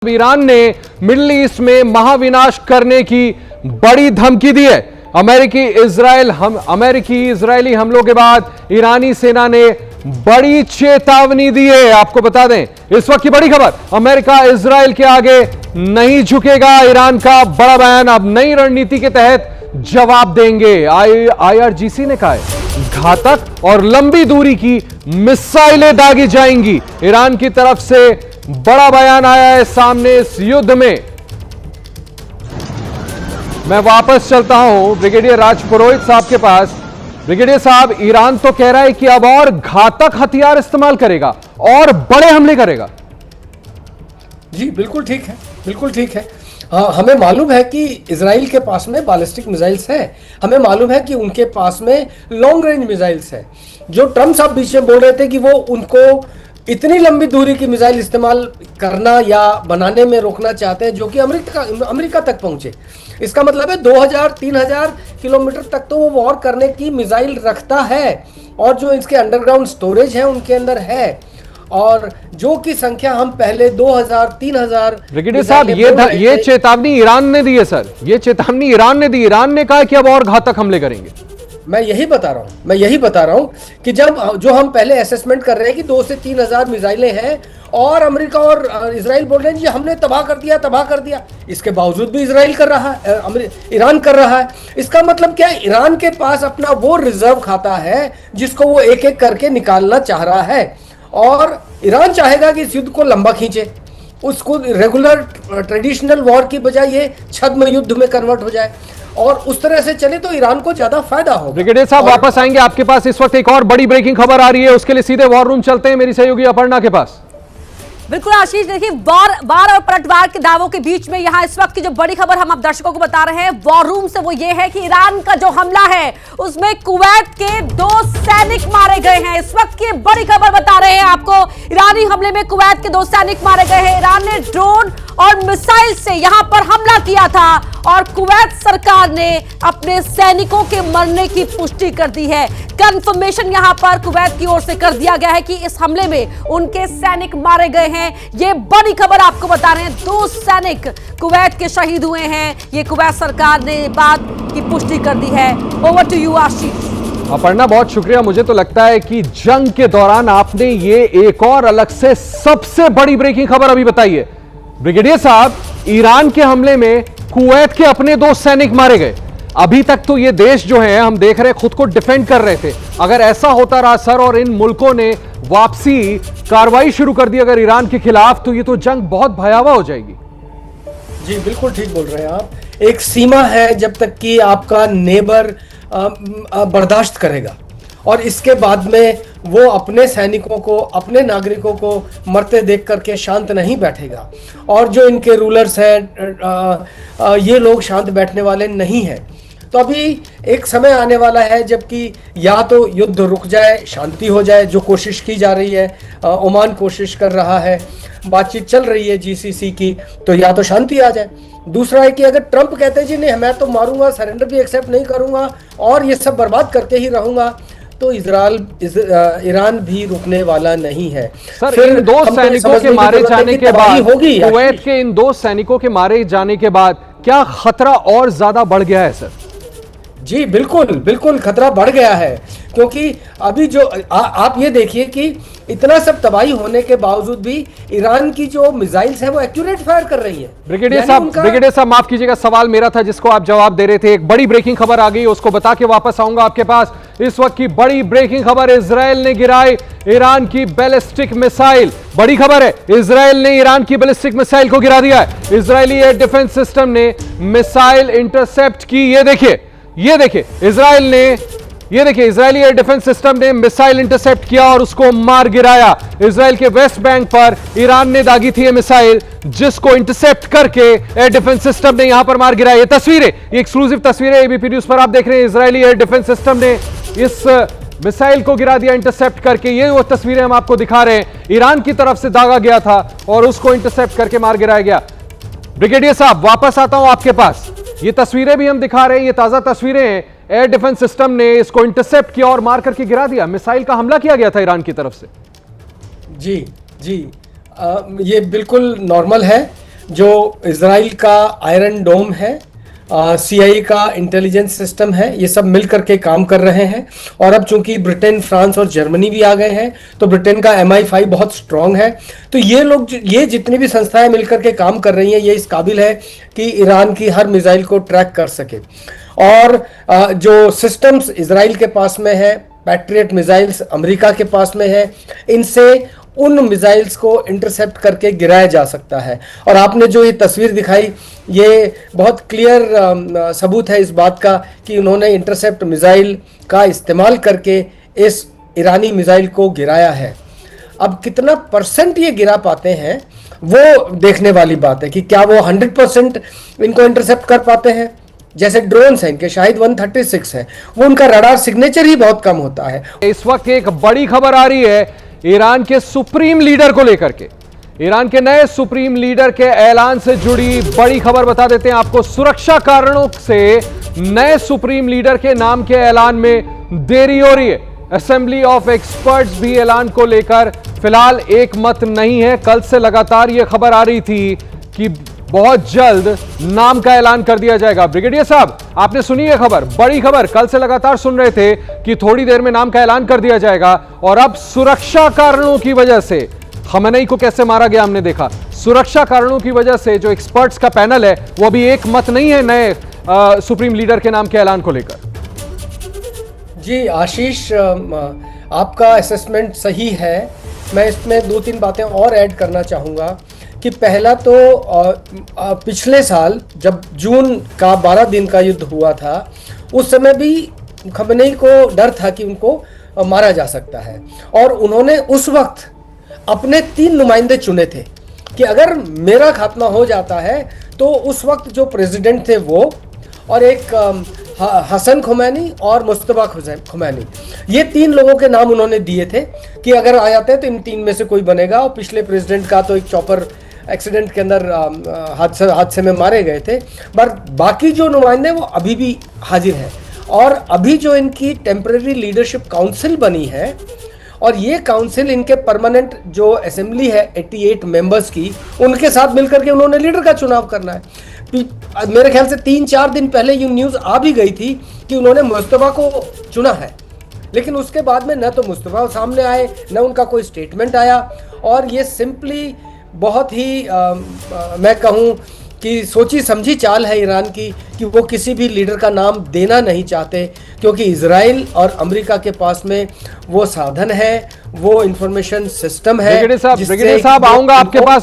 Iran ने middle east में महाविनाश करने की बड़ी धमकी दी है। अमेरिकी इजरायली हमलों के बाद ईरानी सेना ने बड़ी चेतावनी दी है। आपको बता दें इस वक्त की बड़ी खबर, अमेरिका इजरायल के आगे नहीं झुकेगा। ईरान का बड़ा बयान, अब नई रणनीति के तहत जवाब देंगे। आईआरजीसी ने कहा है घातक और लंबी दूरी की मिसाइलें दागी जाएंगी। ईरान की तरफ से बड़ा बयान आया है सामने इस युद्ध में। मैं वापस चलता हूं ब्रिगेडियर राज पुरोहित साहब के पास। ब्रिगेडियर साहब, ईरान तो कह रहा है कि अब और घातक हथियार इस्तेमाल करेगा और बड़े हमले करेगा। जी बिल्कुल ठीक है, बिल्कुल ठीक है। हमें मालूम है कि इजराइल के पास में बैलिस्टिक मिसाइल्स हैं। हमें मालूम है कि उनके पास में लॉन्ग रेंज मिसाइल्स हैं। जो ट्रम्प साहब बीच में बोल रहे थे कि वो उनको इतनी लंबी दूरी की मिसाइल इस्तेमाल करना या बनाने में रोकना चाहते हैं जो कि अमेरिका तक पहुंचे। इसका मतलब है 2000-3000 किलोमीटर तक तो वो वॉर करने की मिसाइल रखता है, और जो इसके अंडरग्राउंड स्टोरेज है उनके अंदर है, और जो की संख्या हम पहले 2000-3000। ब्रिगेडियर साहब, ये चेतावनी ईरान ने दी है सर, ये चेतावनी ईरान ने दी। ईरान ने कहा कि अब और घातक हमले करेंगे। मैं यही बता रहा हूं कि जो हम पहले असेसमेंट कर रहे हैं कि 2 से 3 हजार मिसाइलें हैं, और अमेरिका और इजराइल बोल रहे हैं जी हमने तबाह कर दिया। इसके बावजूद भी इजराइल कर रहा है, ईरान कर रहा है। इसका मतलब क्या है? ईरान के पास अपना वो रिजर्व खाता है जिसको वो एक एक करके निकालना चाह रहा है, और ईरान चाहेगा कि इस युद्ध को लंबा खींचे, उसको रेगुलर ट्रेडिशनल वॉर की बजाय ये छद्म युद्ध में कन्वर्ट हो जाए, और उस तरह से चले तो ईरान को ज्यादा फायदा होगा। ब्रिगेडियर साहब वापस आएंगे आपके पास। इस वक्त एक और बड़ी ब्रेकिंग खबर आ रही है, उसके लिए सीधे वॉर रूम चलते हैं मेरी सहयोगी अपर्णा के पास। बिल्कुल आशीष, देखिए वार और पलटवार के दावों के बीच में यहाँ इस वक्त की जो बड़ी खबर हम आप दर्शकों को बता रहे हैं वॉर रूम से, वो ये है कि ईरान का जो हमला है उसमें कुवैत के 2 सैनिक मारे गए हैं। इस वक्त की बड़ी खबर बता रहे हैं आपको, ईरानी हमले में कुवैत के 2 सैनिक मारे गए हैं। ईरान ने ड्रोन और मिसाइल से यहां पर हमला किया था, और कुवैत सरकार ने अपने सैनिकों के मरने की पुष्टि कर दी है। कंफर्मेशन यहां पर कुवैत की ओर से कर दिया गया है कि इस हमले में उनके सैनिक मारे गए हैं। ये बड़ी खबर आपको बता रहे हैं, 2 सैनिक कुवैत के शहीद हुए हैं। ये कुवैत सरकार ने बात की पुष्टि कर दी है। ओवर टू यू आशीष। अपर्णा, बहुत शुक्रिया। मुझे तो लगता है कि जंग के दौरान आपने ये एक और अलग से सबसे बड़ी ब्रेकिंग खबर अभी बताई है। ब्रिगेडियर साहब, ईरान के हमले में कुवैत के अपने 2 सैनिक मारे गए। अभी तक तो ये देश जो है, हम देख रहे हैं, खुद को डिफेंड कर रहे थे। अगर ऐसा होता रहा सर और इन मुल्कों ने वापसी कार्रवाई शुरू कर दी अगर ईरान के खिलाफ, तो ये तो जंग बहुत भयावह हो जाएगी। जी बिल्कुल ठीक बोल रहे हैं आप। एक सीमा है जब तक कि आपका नेबर बर्दाश्त करेगा, और इसके बाद में वो अपने सैनिकों को, अपने नागरिकों को मरते देख करके शांत नहीं बैठेगा। और जो इनके रूलर्स हैं ये लोग शांत बैठने वाले नहीं हैं। तो अभी एक समय आने वाला है जबकि या तो युद्ध रुक जाए, शांति हो जाए, जो कोशिश की जा रही है। ओमान कोशिश कर रहा है, बातचीत चल रही है जीसीसी की, तो या तो शांति आ जाए। दूसरा है कि अगर ट्रंप कहते हैं जी नहीं मैं तो मारूंगा, सरेंडर भी एक्सेप्ट नहीं करूंगा और ये सब बर्बाद करके ही रहूंगा, तो ईरान भी रुकने वाला नहीं है। सर, इन 2 सैनिकों के मारे जाने के बाद, कुवैत के इन 2 सैनिकों के मारे जाने के बाद क्या खतरा और ज्यादा बढ़ गया है सर? जी बिल्कुल खतरा बढ़ गया है, क्योंकि अभी जो आप ये देखिए कि इतना सब तबाही होने के बावजूद भी ईरान की जो मिसाइल्स हैं वो एक्यूरेट फायर कर रही है। ब्रिगेडियर साहब माफ कीजिएगा, सवाल मेरा था जिसको आप जवाब दे रहे थे। एक बड़ी ब्रेकिंग खबर आ गई, उसको बता के वापस आऊंगा आपके पास। इस वक्त की बड़ी ब्रेकिंग खबर, इजरायल ने गिराई ईरान की बैलिस्टिक मिसाइल। बड़ी खबर है, इजरायल ने ईरान की बैलिस्टिक मिसाइल को गिरा दिया है। इजरायली एयर डिफेंस सिस्टम ने मिसाइल इंटरसेप्ट की। ये देखिए इजरायली एयर डिफेंस सिस्टम ने मिसाइल इंटरसेप्ट किया और उसको मार गिराया। इजराइल के वेस्ट बैंक पर ईरान ने दागी थी ये मिसाइल, जिसको इंटरसेप्ट करके एयर डिफेंस सिस्टम ने यहां पर मार गिराया। ये तस्वीरें, ये एक्सक्लूसिव तस्वीरें एबीपी न्यूज पर आप देख रहे हैं। इजरायली एयर डिफेंस सिस्टम ने इस मिसाइल को गिरा दिया इंटरसेप्ट करके। ये वो तस्वीरें हम आपको दिखा रहे हैं, ईरान की तरफ से दागा गया था और उसको इंटरसेप्ट करके मार गिराया गया। ब्रिगेडियर साहब वापस आता हूं आपके पास। ये तस्वीरें भी हम दिखा रहे हैं, ये ताजा तस्वीरें हैं। एयर डिफेंस सिस्टम ने इसको इंटरसेप्ट किया और मार करके गिरा दिया। मिसाइल का हमला किया गया था ईरान की तरफ से। जी ये बिल्कुल नॉर्मल है। जो इजराइल का आयरन डोम है, CIA का इंटेलिजेंस सिस्टम है, ये सब मिल करके काम कर रहे हैं। और अब चूंकि ब्रिटेन, फ्रांस और जर्मनी भी आ गए हैं, तो ब्रिटेन का MI5 बहुत स्ट्रांग है। तो ये जितनी भी संस्थाएं मिलकर के काम कर रही हैं, ये इस काबिल है कि ईरान की हर मिसाइल को ट्रैक कर सके। और जो सिस्टम्स इजराइल के पास में है, पैट्रियट मिसाइल्स अमेरिका के पास में है, इनसे उन मिसाइल्स को इंटरसेप्ट करके गिराया जा सकता है। और आपने जो ये तस्वीर दिखाई, ये बहुत क्लियर सबूत है इस बात का कि उन्होंने इंटरसेप्ट मिसाइल का इस्तेमाल करके इस ईरानी मिसाइल को गिराया है। अब कितना % ये गिरा पाते हैं वो देखने वाली बात है कि क्या वो 100% इनको इंटरसेप्ट कर पाते हैं। जैसे ड्रोन्स हैं इनके, शायद 136 है, वो उनका रडार सिग्नेचर ही बहुत कम होता है। इस वक्त एक बड़ी खबर आ रही है ईरान के सुप्रीम लीडर को लेकर के। ईरान के नए सुप्रीम लीडर के ऐलान से जुड़ी बड़ी खबर बता देते हैं आपको। सुरक्षा कारणों से नए सुप्रीम लीडर के नाम के ऐलान में देरी हो रही है। असेंबली ऑफ एक्सपर्ट्स भी ऐलान को लेकर फिलहाल एक मत नहीं है। कल से लगातार यह खबर आ रही थी कि बहुत जल्द नाम का ऐलान कर दिया जाएगा। ब्रिगेडियर साहब, आपने सुनी है खबर, बड़ी खबर, कल से लगातार सुन रहे थे कि थोड़ी देर में नाम का ऐलान कर दिया जाएगा। और अब सुरक्षा कारणों की वजह से, खमेनी को कैसे मारा गया हमने देखा, सुरक्षा कारणों की वजह से जो एक्सपर्ट्स का पैनल है वो अभी एक मत नहीं है नए सुप्रीम लीडर के नाम के ऐलान को लेकर। जी आशीष, आपका असेसमेंट सही है। मैं इसमें 2-3 बातें और ऐड करना चाहूँगा कि पहला तो पिछले साल जब जून का 12 दिन का युद्ध हुआ था, उस समय भी खमेनी को डर था कि उनको मारा जा सकता है। और उन्होंने उस वक्त अपने 3 नुमाइंदे चुने थे कि अगर मेरा खात्मा हो जाता है तो उस वक्त जो प्रेसिडेंट थे वो, और एक हसन खुमैनी और मुस्तफा खुमैनी, ये 3 लोगों के नाम उन्होंने दिए थे कि अगर आ जाते हैं तो इन 3 में से कोई बनेगा। और पिछले प्रेसिडेंट का तो एक चॉपर एक्सीडेंट के अंदर हादसे में मारे गए थे। पर बाकी जो नुमाइंदे वो अभी भी हाजिर हैं। और अभी जो इनकी टेम्परेरी लीडरशिप काउंसिल बनी है, और ये काउंसिल इनके परमानेंट जो असेंबली है 88 मेंबर्स की, उनके साथ मिलकर के उन्होंने लीडर का चुनाव करना है। मेरे ख्याल से 3-4 दिन पहले ये न्यूज़ आ भी गई थी कि उन्होंने मुस्तफा को चुना है, लेकिन उसके बाद में न तो मुस्तफा सामने आए, न उनका कोई स्टेटमेंट आया। और ये सिंपली बहुत ही मैं कहूँ कि सोची समझी चाल है ईरान की कि वो किसी भी लीडर का नाम देना नहीं चाहते, क्योंकि इजराइल और अमेरिका के पास में वो साधन है, वो इंफॉर्मेशन सिस्टम है। ब्रिगेडियर साहब आऊंगा आपके पास।